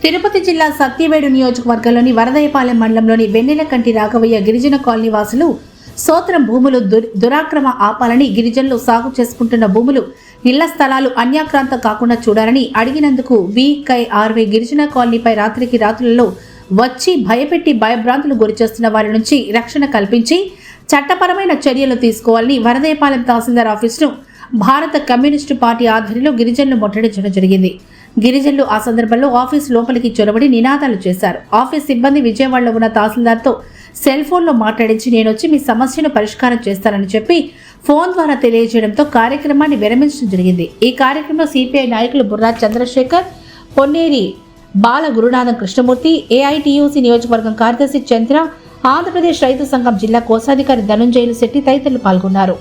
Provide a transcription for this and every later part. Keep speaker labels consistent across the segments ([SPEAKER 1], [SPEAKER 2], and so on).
[SPEAKER 1] తిరుపతి జిల్లా సత్యవేడు నియోజకవర్గంలోని వరదయపాలెం మండలంలోని వెన్నెలకంటి రాఘవయ్య గిరిజన కాలనీ వాసులు సోత్రం భూములు దురాక్రమ ఆపాలని, గిరిజనులు సాగు చేసుకుంటున్న భూములు ఇళ్ల స్థలాలు అన్యాక్రాంతం కాకుండా చూడాలని అడిగినందుకు VKRV గిరిజన కాలనీపై రాత్రికి రాత్రులలో వచ్చి భయపెట్టి భయభ్రాంతులు గురిచేస్తున్న వారి నుంచి రక్షణ కల్పించి చట్టపరమైన చర్యలు తీసుకోవాలని వరదయపాలెం తహసీల్దార్ ఆఫీసును భారత కమ్యూనిస్టు పార్టీ ఆధ్వర్యంలో గిరిజనులు ముట్టడించడం జరిగింది. గిరిజనులు ఆ సందర్భంలో ఆఫీసు లోపలికి చొరబడి నినాదాలు చేశారు. ఆఫీస్ సిబ్బంది విజయవాడలో ఉన్న తహసీల్దార్తో సెల్ ఫోన్లో మాట్లాడించి నేనొచ్చి మీ సమస్యను పరిష్కారం చేస్తానని చెప్పి ఫోన్ ద్వారా తెలియజేయడంతో కార్యక్రమాన్ని విరమించడం జరిగింది. ఈ కార్యక్రమంలో సిపిఐ నాయకులు బుర్రా చంద్రశేఖర్, పొన్నేరి బాల గురునాథం కృష్ణమూర్తి, AITUC నియోజకవర్గం కార్యదర్శి చంద్ర, ఆంధ్రప్రదేశ్ రైతు సంఘం జిల్లా కోశాధికారి ధనుంజయులు శెట్టి తదితరులు పాల్గొన్నారు.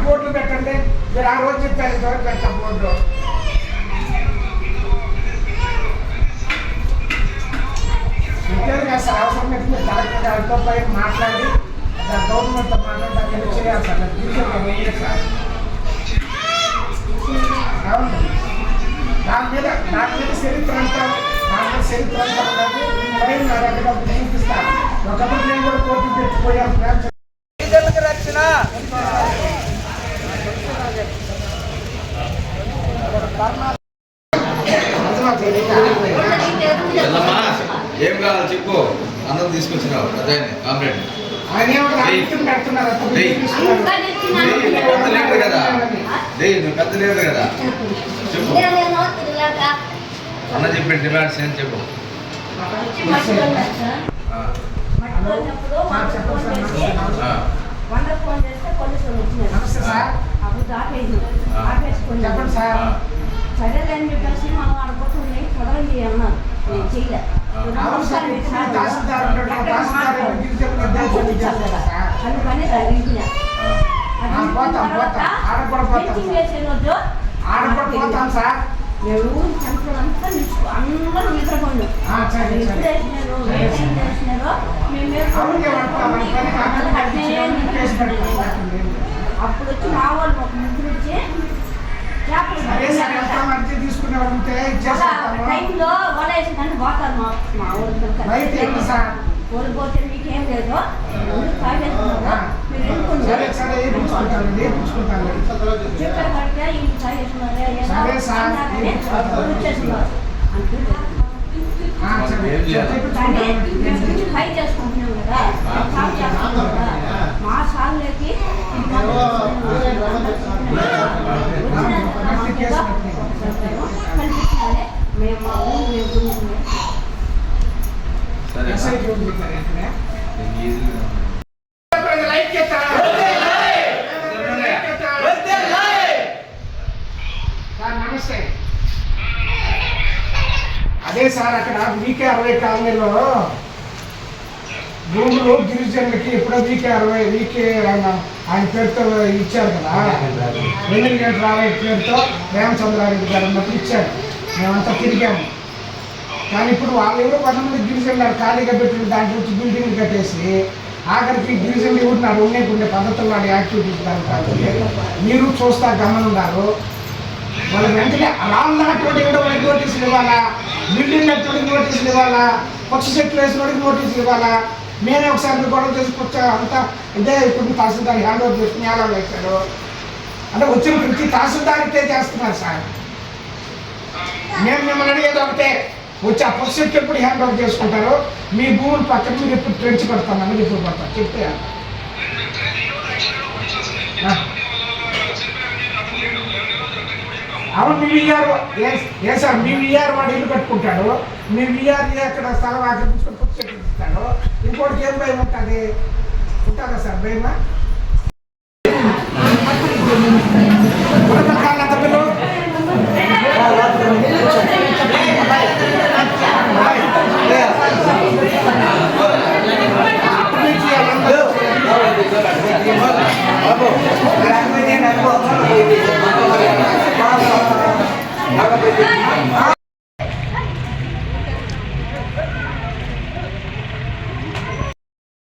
[SPEAKER 2] బోర్డులు పెట్టండి, మీరు ఆ రోజు చెప్పారు ఇంతవరకు పెట్టాం బోర్డు. ఇంకేది కాదు సార్, అవసరం అయితే మీరు కలెక్టర్ గారితో పై మాట్లాడి గవర్నమెంట్తో మాట్లాడి దాన్ని చేయాలి సార్. తీసుకెళ్ళి సార్ అవును, దాని మీద చరిత్ర అంతా ఉన్నది. పైన నా దగ్గర చూపిస్తాను. ఒకప్పుడు నేను కూడా కోర్టు పెట్టిపోయాను. రక్షణ
[SPEAKER 3] ఏం కావాలి చెప్పు. అందరం తీసుకొచ్చినావు అదే కామ్రేడ్ పెద్ద లీడర్ కదా, నువ్వు పెద్ద లీడర్ కదా, చెప్పు అన్న చెప్పి డిమాండ్స్ ఏం చెప్పు.
[SPEAKER 4] సరేలేని చెప్పేసి మనం ఆడుకుంటుంది చదవండి అన్నారు. నేను చేయలే. అందుకని మేము సెంటర్ అంతా అందరూ నిద్రపోయినాం. అప్పుడు వచ్చి మా వాళ్ళు ఒక ముగ్గురు వచ్చి టైంలో వలేసిందని పోతారు మా ఊరు పోతే మీకేం లేదు మీరు చెప్పారు కడితే ఇంటి వచ్చేస్తున్నారు పై చేసుకుంటున్నాం కదా, మా సార్లకి మేము మా ఊరు
[SPEAKER 2] నమస్తే. అదే సార్, అక్కడ VK60 కాలనీలో భూములు గిరిజనులకి ఎప్పుడో VK ఆయన పేరుతో ఇచ్చారు కదా, వెన్నెలకంటి రాఘవయ్య పేరుతో రామచంద్రారెడ్డి గారు ఉన్నప్పుడు ఇచ్చారు. మేమంతా తిరిగాము. కానీ ఇప్పుడు వాళ్ళు ఎవరో కొంతమంది గిరిజనులు ఖాళీగా పెట్టిన దాంట్లో వచ్చి బిల్డింగ్లు కట్టేసి ఆఖరికి గిరిజనులు ఎవరున్నారు ఉండే పద్ధతుల్లో యాక్టివిటీస్ దానికి మీరు చూస్తా గమనున్నారు. వాళ్ళు వెంటనే రాళ్ళటువంటి కూడా వాళ్ళకి నోటీసులు ఇవ్వాలా, బిల్డింగ్ కట్టడానికి నోటీసులు ఇవ్వాలా, పక్షి చెట్లు వేసినోడికి నోటీసులు ఇవ్వాలా. నేనే ఒకసారి గొడవ తీసుకొచ్చా అంతా ఇదే. ఇప్పుడు తహసీల్దార్ హ్యాండ్ ఓవర్ చేసుకుని ఎలా వేశారు అంటే వచ్చిన ప్రతి తహసీల్దారికే చేస్తున్నారు సార్. మేము మిమ్మల్ని అడిగేది ఒకటే, వచ్చి ఆ పక్షి చెట్లు ఎప్పుడు హ్యాండ్ ఓవర్ చేసుకుంటారు, మీ భూములు పక్కన మీరు ఎప్పుడు ట్రెంచ్ పెడతానని ఎప్పుడు పడతారు చెప్తే. అవును, మీ విఆర్ ఏ సార్, మీ విఆర్ వాడు ఇల్లు కట్టుకుంటాడు, మీ విఆర్ అక్కడ స్థలం ఆక్రమించుకొని పక్షి చెట్లు ఇస్తాడు. ఇంకోటికి ఏం భయం ఉంటుంది? ఉంటుందా సార్ భయమా?
[SPEAKER 5] Babu,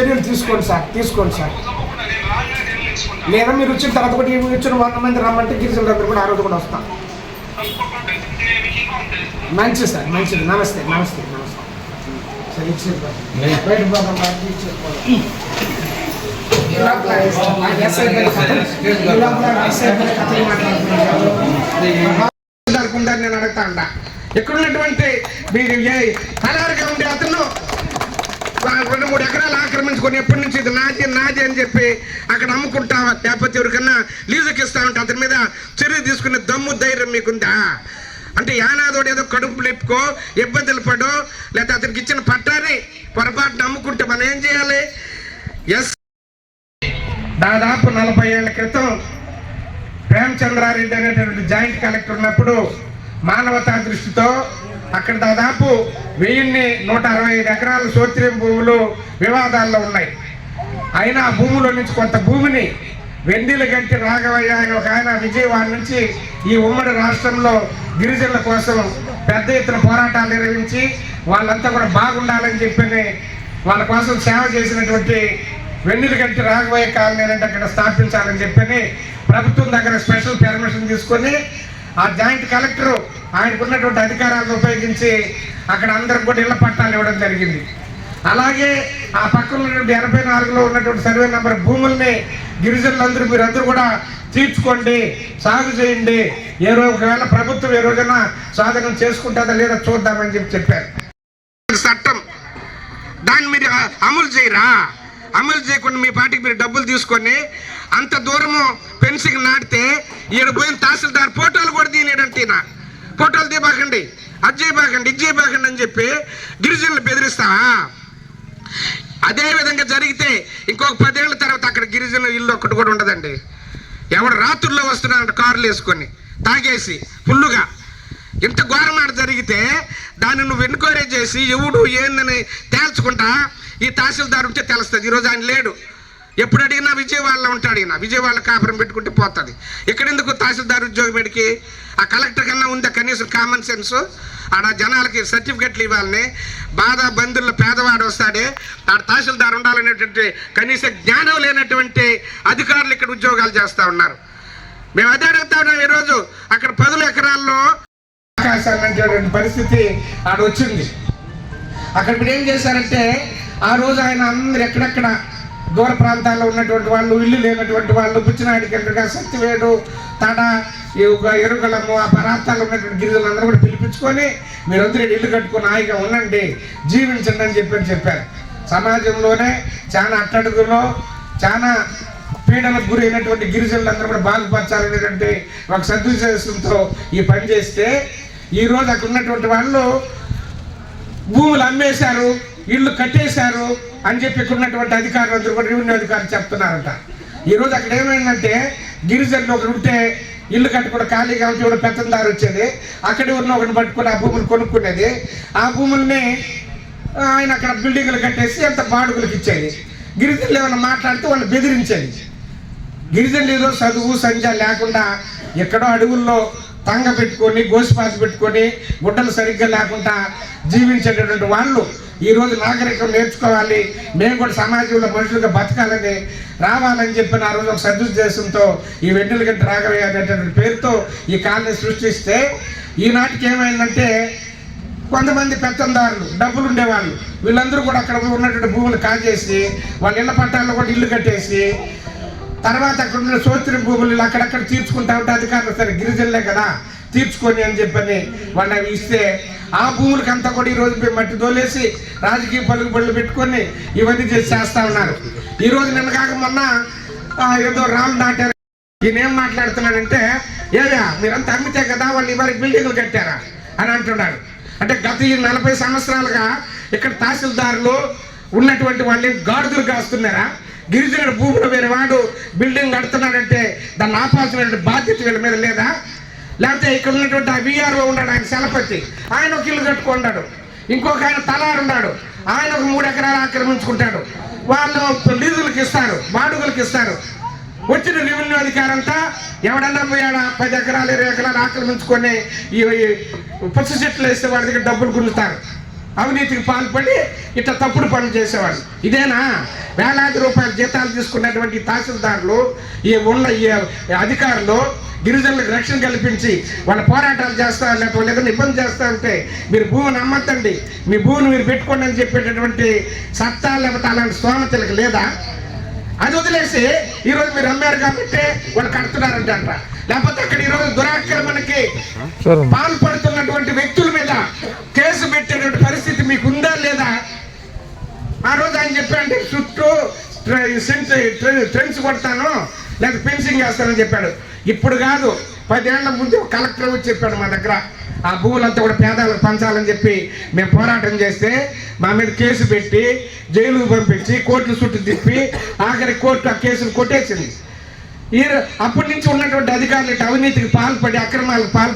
[SPEAKER 2] చర్యలు తీసుకోండి సార్, తీసుకోండి సార్. లేదా మీరు వచ్చిన తర్వాత కూడా వచ్చిన 100 మంది రమ్మంటే గిరిజనులందరూ కూడా ఆ రోజు కూడా వస్తాం. మంచిది సార్, మంచిది. నమస్తే నమస్తే నమస్తే. సరే ఇచ్చేది బయట పోదాం, నేను అడుగుతా అంట. ఇక్కడ ఉన్నటువంటి మీరు కలర్గా ఉండే అతను 2-3 ఎకరాలు ఆక్రమించుకొని ఎప్పటి నుంచి ఇది నాది నాది అని చెప్పి అక్కడ అమ్ముకుంటా, లేకపోతే ఎవరికన్నా లీజుకి ఇస్తామంటే అతని మీద చర్య తీసుకునే దమ్ము ధైర్యం మీకుందా? అంటే యానాదోడు ఏదో కడుపు లేపుకో ఇబ్బందులు పడో లేకపోతే అతనికి ఇచ్చిన పట్టాన్ని పొరపాటున అమ్ముకుంటే మనం ఏం చేయాలి? దాదాపు 40 ఏళ్ల క్రితం ప్రేమచంద్రారెడ్డి అనేటువంటి జాయింట్ కలెక్టర్ ఉన్నప్పుడు మానవతా దృష్టితో అక్కడ దాదాపు 1165 ఎకరాల సోత్రియం భూములు వివాదాల్లో ఉన్నాయి. అయినా ఆ భూముల నుంచి కొంత భూమిని వెన్నెలగంటి రాఘవయ్య ఆయన ఒక ఆయన విజయవాడ నుంచి ఈ ఉమ్మడి రాష్ట్రంలో గిరిజనుల కోసం పెద్ద ఎత్తున పోరాటాలు నిర్వహించి వాళ్ళంతా కూడా బాగుండాలని చెప్పి వాళ్ళ కోసం సేవ చేసినటువంటి వెన్నెలగంటి రాఘవయ్య కాలనీ అంటే అక్కడ స్థాపించాలని చెప్పి ప్రభుత్వం దగ్గర స్పెషల్ పర్మిషన్ తీసుకొని ఆ జాయింట్ కలెక్టర్ ఆయనకున్నటువంటి అధికారాలను ఉపయోగించి అక్కడ అందరికి కూడా ఇళ్ల పట్టాలు ఇవ్వడం జరిగింది. అలాగే ఆ పక్కన ఉన్నటువంటి 84లో ఉన్నటువంటి సర్వే నెంబర్ భూముల్ని గిరిజనులందరూ మీరందరూ కూడా తీర్చుకోండి, సాగు చేయండి, ఒకవేళ ప్రభుత్వం ఏ రోజైనా సాధనం చేసుకుంటుందా లేదా చూద్దామని చెప్పారు. చట్టం దాన్ని మీరు అమలు చేయరా? అమలు చేయకుండా మీ పార్టీకి మీరు డబ్బులు తీసుకొని అంత దూరము పెన్సింగ్ నాటితే ఈడ పోయిన తహసీల్దార్ ఫోటోలు కూడా తీయలేడంటే ఫోటోలు తీయబాకండి, అది చేయబాకండి, ఇది చేయబాకండి అని చెప్పి గిరిజనులు బెదిరిస్తావా? అదే విధంగా జరిగితే ఇంకొక 10 ఏళ్ల తర్వాత అక్కడ గిరిజనుల ఇల్లు ఒక్కటి కూడా ఉండదండి. ఎవడు రాత్రుల్లో వస్తున్నారంట కార్లు వేసుకొని తాగేసి ఫుల్లుగా. ఇంత ఘోరమాట జరిగితే దాన్ని నువ్వు ఎన్క్వైరీ చేసి ఎవడు ఏందని తేల్చుకుంటా ఈ తహసీల్దార్ ఉంటే తెలుస్తుంది. ఈరోజు ఆయన లేడు. ఎప్పుడు అడిగినా విజయవాడలో ఉంటాడు. ఈయన విజయవాడలో కాపురం పెట్టుకుంటే పోతుంది. ఎక్కడెందుకు తహసీల్దార్ ఉద్యోగం పెడికి? ఆ కలెక్టర్ కన్నా ఉందా కనీసం కామన్ సెన్స్? ఆడ జనాలకి సర్టిఫికెట్లు ఇవ్వాలని బాధ బంధువుల్లో పేదవాడు వస్తాడే ఆడ తహసీల్దార్ ఉండాలనేటువంటి కనీస జ్ఞానం లేనటువంటి అధికారులు ఇక్కడ ఉద్యోగాలు చేస్తూ ఉన్నారు. మేము అదే అడుగుతా ఉన్నాం. ఈరోజు అక్కడ 10 ఎకరాల్లో ఆకాశాన్ని అనేటువంటి పరిస్థితి ఆడ వచ్చింది. అక్కడ మీరు ఏం చేశారంటే ఆ రోజు ఆయన అందరు ఎక్కడెక్కడ దూర ప్రాంతాల్లో ఉన్నటువంటి వాళ్ళు, ఇల్లు లేనటువంటి వాళ్ళు, పుచ్చినాడికెందుగా, సత్తివేడు, తడ, ఎరుగలము ఆ ప్రాంతాల్లో ఉన్నటువంటి గిరిజనులందరూ కూడా పిలిపించుకొని మీరందరూ ఇల్లు కట్టుకుని హాయిగా ఉండండి, జీవించండి అని చెప్పారు. సమాజంలోనే చాలా అట్టడుగులో చాలా పీడనకు గురైనటువంటి గిరిజనులందరూ కూడా బాగుపరచాలనేటువంటి ఒక సదుద్దేశంతో ఈ పని చేస్తే ఈరోజు అక్కడ ఉన్నటువంటి వాళ్ళు భూములు అమ్మేశారు, ఇళ్ళు కట్టేశారు అని చెప్పి ఇక్కడ ఉన్నటువంటి అధికారులు అందరూ కూడా రెవెన్యూ అధికారులు చెప్తున్నారంట. ఈరోజు అక్కడ ఏమైందంటే గిరిజనులు ఒకరు ఉంటే ఇల్లు కట్టుకుని ఖాళీగా ఉంటే కూడా పెత్తందారు వచ్చేది, అక్కడే ఉన్న ఒకరిని పట్టుకుని ఆ భూములు కొనుక్కునేది, ఆ భూముల్ని ఆయన అక్కడ బిల్డింగ్లు కట్టేసి అంత బాడుగులకు ఇచ్చేది. గిరిజనులు ఏమైనా మాట్లాడితే వాళ్ళు బెదిరించేది. గిరిజనులు ఏదో చదువు సంధ్య లేకుండా ఎక్కడో అడవుల్లో తంగ పెట్టుకొని గోసిపాతి పెట్టుకొని గుడ్డలు సరిగ్గా లేకుండా జీవించేటటువంటి వాళ్ళు ఈరోజు నాగరికం నేర్చుకోవాలి, మేము కూడా సమాజంలో మనుషులుగా బతకాలని రావాలని చెప్పిన ఆ రోజు ఒక సదుద్దేశంతో ఈ వెన్నెలగంటి రాఘవయ్య అనేటువంటి పేరుతో ఈ కాలనీ సృష్టిస్తే ఈనాటికి ఏమైందంటే కొంతమంది పెత్తందారులు డబ్బులు ఉండేవాళ్ళు వీళ్ళందరూ కూడా అక్కడ ఉన్నటువంటి భూములు కాజేసి వాళ్ళ ఇళ్ల పట్టాల్లో కూడా ఇల్లు కట్టేసి తర్వాత అక్కడ ఉన్న సోత్రి భూములు అక్కడక్కడ తీర్చుకుంటా ఉంటే అధికారులు సరే గిరిజనులే కదా తీర్చుకొని అని చెప్పని వాళ్ళని ఇస్తే ఆ భూములకి అంతా కూడా ఈరోజు మట్టి దోలేసి రాజకీయ పలుకుబడులు పెట్టుకొని ఇవన్నీ చేస్తా ఉన్నారు. ఈరోజు నిన్న కాక మొన్న ఏదో రాళ్ళు నాటారు. ఈయన ఏం మాట్లాడుతున్నాడంటే ఏదా మీరంతా అమ్మితే కదా వాళ్ళు ఇవాళ బిల్డింగ్లు కట్టారా అని అంటున్నాడు. అంటే గత 40 సంవత్సరాలుగా ఇక్కడ తహసీల్దారులు ఉన్నటువంటి వాళ్ళని గాడుదులు కాస్తున్నారా? గిరిజనుల భూములు వేరే వాడు బిల్డింగ్ కడుతున్నాడంటే దాన్ని ఆపాల్సిన బాధ్యత వీళ్ళ మీద లేదా? లేకపోతే ఇక్కడ ఉన్నటువంటి ఆ విఆర్ఓ ఉన్నాడు, ఆయన సెలపతి, ఆయన ఒక ఇల్లు కట్టుకున్నాడు. ఇంకొక ఆయన తలారు ఉన్నాడు, ఆయన ఒక 3 ఎకరాలు ఆక్రమించుకుంటాడు. వాళ్ళు లీజులకు ఇస్తారు, బాడుగులకు ఇస్తారు. వచ్చిన రెవెన్యూ అధికారంతా ఎవడన్నా పోయాడా 10 ఎకరాలు 20 ఎకరాలు ఆక్రమించుకొని ఈ పచ్చి చెట్లు వేస్తే వాడి దగ్గర డబ్బులు గుంజుతారు. అవినీతికి పాల్పడి ఇట్లా తప్పుడు పనులు చేసేవాళ్ళు. ఇదేనా వేలాది రూపాయల జీతాలు తీసుకున్నటువంటి తహసీల్దారులు, ఈ అధికారులు గిరిజనులకు రక్షణ కల్పించి వాళ్ళ పోరాటాలు చేస్తా లేకపోతే వాళ్ళు ఏదైనా ఇబ్బంది చేస్తా ఉంటే మీరు భూమిని అమ్మద్దండి, మీ భూమిని మీరు పెట్టుకోండి అని చెప్పేటటువంటి సత్తా లేకపోతే అలాంటి స్తోమతలకు లేదా? అది వదిలేసి ఈరోజు మీరు అమ్మారు కాబట్టి వాళ్ళు కడుతున్నారంట. లేకపోతే అక్కడ ఈరోజు దురాక్రమణకి పాల్పడుతున్నటువంటి వ్యక్తుల మీద కేసు పెట్టేటువంటి పరిస్థితి మీకు ఉందా లేదా? ఆ రోజు ఆయన చెప్పాడు చుట్టూ ట్రెండ్స్ కొడతాను లేదా ఫెన్సింగ్ వేస్తానని చెప్పాడు. ఇప్పుడు కాదు, 10 ఏళ్ల ముందు కలెక్టర్ వచ్చి చెప్పాడు మా దగ్గర ఆ భూములంతా కూడా పేదలకు పంచాలని చెప్పి మేము పోరాటం చేస్తే మా మీద కేసు పెట్టి జైలుకు పంపించి కోర్టులు చుట్టూ తిప్పి ఆఖరి కోర్టు ఆ కేసును కొట్టేసింది. అప్పటి నుంచి ఉన్నటువంటి అధికారులు అవినీతికి పాల్పడి అక్రమాలకు పాల్పడి